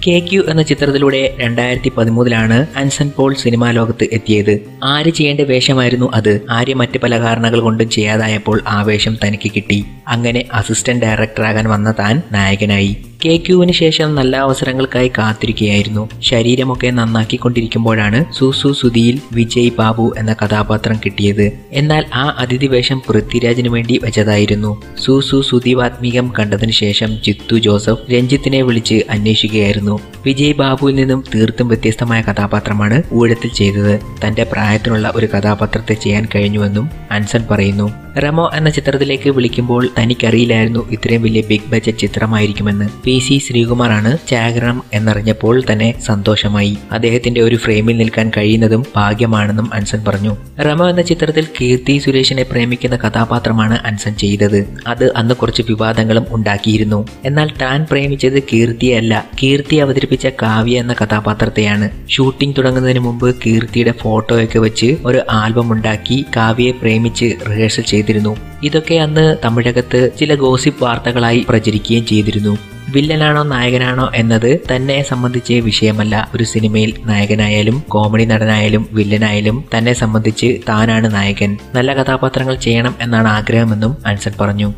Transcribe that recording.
KQ എന്ന ചിത്രത്തിലൂടെ 2013 Anson Paul cinema ലോകത്ത് എത്തിയത്. ആര് ചെയ്യേണ്ട വേഷമായിരുന്നു അത്. ആര്യ മറ്റ് പല കാരണങ്ങൾ കൊണ്ടും ചെയ്യാതായപ്പോൾ ആ വേഷം തനിക്ക് കിട്ടി. അങ്ങനെ അസിസ്റ്റന്റ് ഡയറക്ടറാകാൻ വന്ന താൻ നായകനായി. KQവിന് ശേഷം നല്ല അവസരങ്ങൾക്കായി കാത്തിരിക്കുകയായിരുന്നു. ശരീരമൊക്കെ നന്നാക്കിക്കൊണ്ടിരിക്കുമ്പോഴാണ് സൂസു സുധിയിൽ വിജയ് ബാബു എന്ന കഥാപാത്രം കിട്ടിയത്. എന്നാൽ ആ അതിഥി വേഷം പൃഥ്വിരാജിന് വേണ്ടി വെച്ചതായിരുന്നു. സൂസു സുധിവാത്മീകം കണ്ടതിന് ശേഷം ജിത്തു ജോസഫ് രഞ്ജിത്തിനെ വിളിച്ച് അന്വേഷിക്കുകയായിരുന്നു. വിജയ് ബാബുവിൽ നിന്നും തീർത്തും വ്യത്യസ്തമായ കഥാപാത്രമാണ് ഊഴത്തിൽ ചെയ്തത്. തന്റെ പ്രായത്തിനുള്ള ഒരു കഥാപാത്രത്തെ ചെയ്യാൻ കഴിഞ്ഞുവെന്നും അൻസൺ പറയുന്നു. റെമോ എന്ന ചിത്രത്തിലേക്ക് വിളിക്കുമ്പോൾ തനിക്കറിയില്ലായിരുന്നു ഇത്രയും വലിയ ബിഗ് ബഡ്ജറ്റ് ചിത്രമായിരിക്കുമെന്ന്. PC ശ്രീകുമാറാണ് ഛായാഗ്രഹണം എന്നറിഞ്ഞപ്പോൾ തന്നെ സന്തോഷമായി. അദ്ദേഹത്തിന്റെ ഒരു ഫ്രെയിമിൽ നിൽക്കാൻ കഴിയുന്നതും ഭാഗ്യമാണെന്നും അൻസൺ പറഞ്ഞു. റെമോ എന്ന ചിത്രത്തിൽ കീർത്തി സുരേഷിനെ പ്രേമിക്കുന്ന കഥാപാത്രമാണ് അൻസൺ ചെയ്തത്. അത് അന്ന് കുറച്ച് വിവാദങ്ങളും ഉണ്ടാക്കിയിരുന്നു. എന്നാൽ താൻ പ്രേമിച്ചത് കീർത്തിയല്ല, കീർത്തി അവതരിപ്പിച്ച കാവ്യ എന്ന കഥാപാത്രത്തെയാണ്. ഷൂട്ടിംഗ് തുടങ്ങുന്നതിന് മുമ്പ് കീർത്തിയുടെ ഫോട്ടോയൊക്കെ വെച്ച് ഒരു ആൽബം ഉണ്ടാക്കി കാവ്യയെ പ്രേമിച്ച് റിഹേഴ്സൽ ചെയ്തിരുന്നു. ഇതൊക്കെ അന്ന് തമിഴകത്ത് ചില ഗോസിപ്പ് വാർത്തകളായി പ്രചരിക്കുകയും ചെയ്തിരുന്നു. വില്ലനാണോ നായകനാണോ എന്നത് തന്നെ സംബന്ധിച്ച് വിഷയമല്ല. ഒരു സിനിമയിൽ നായകനായാലും കോമഡി നടനായാലും വില്ലനായാലും തന്നെ സംബന്ധിച്ച് താനാണ് നായകൻ. നല്ല കഥാപാത്രങ്ങൾ ചെയ്യണം എന്നാണ് ആഗ്രഹമെന്നും അൻസൺ പറഞ്ഞു.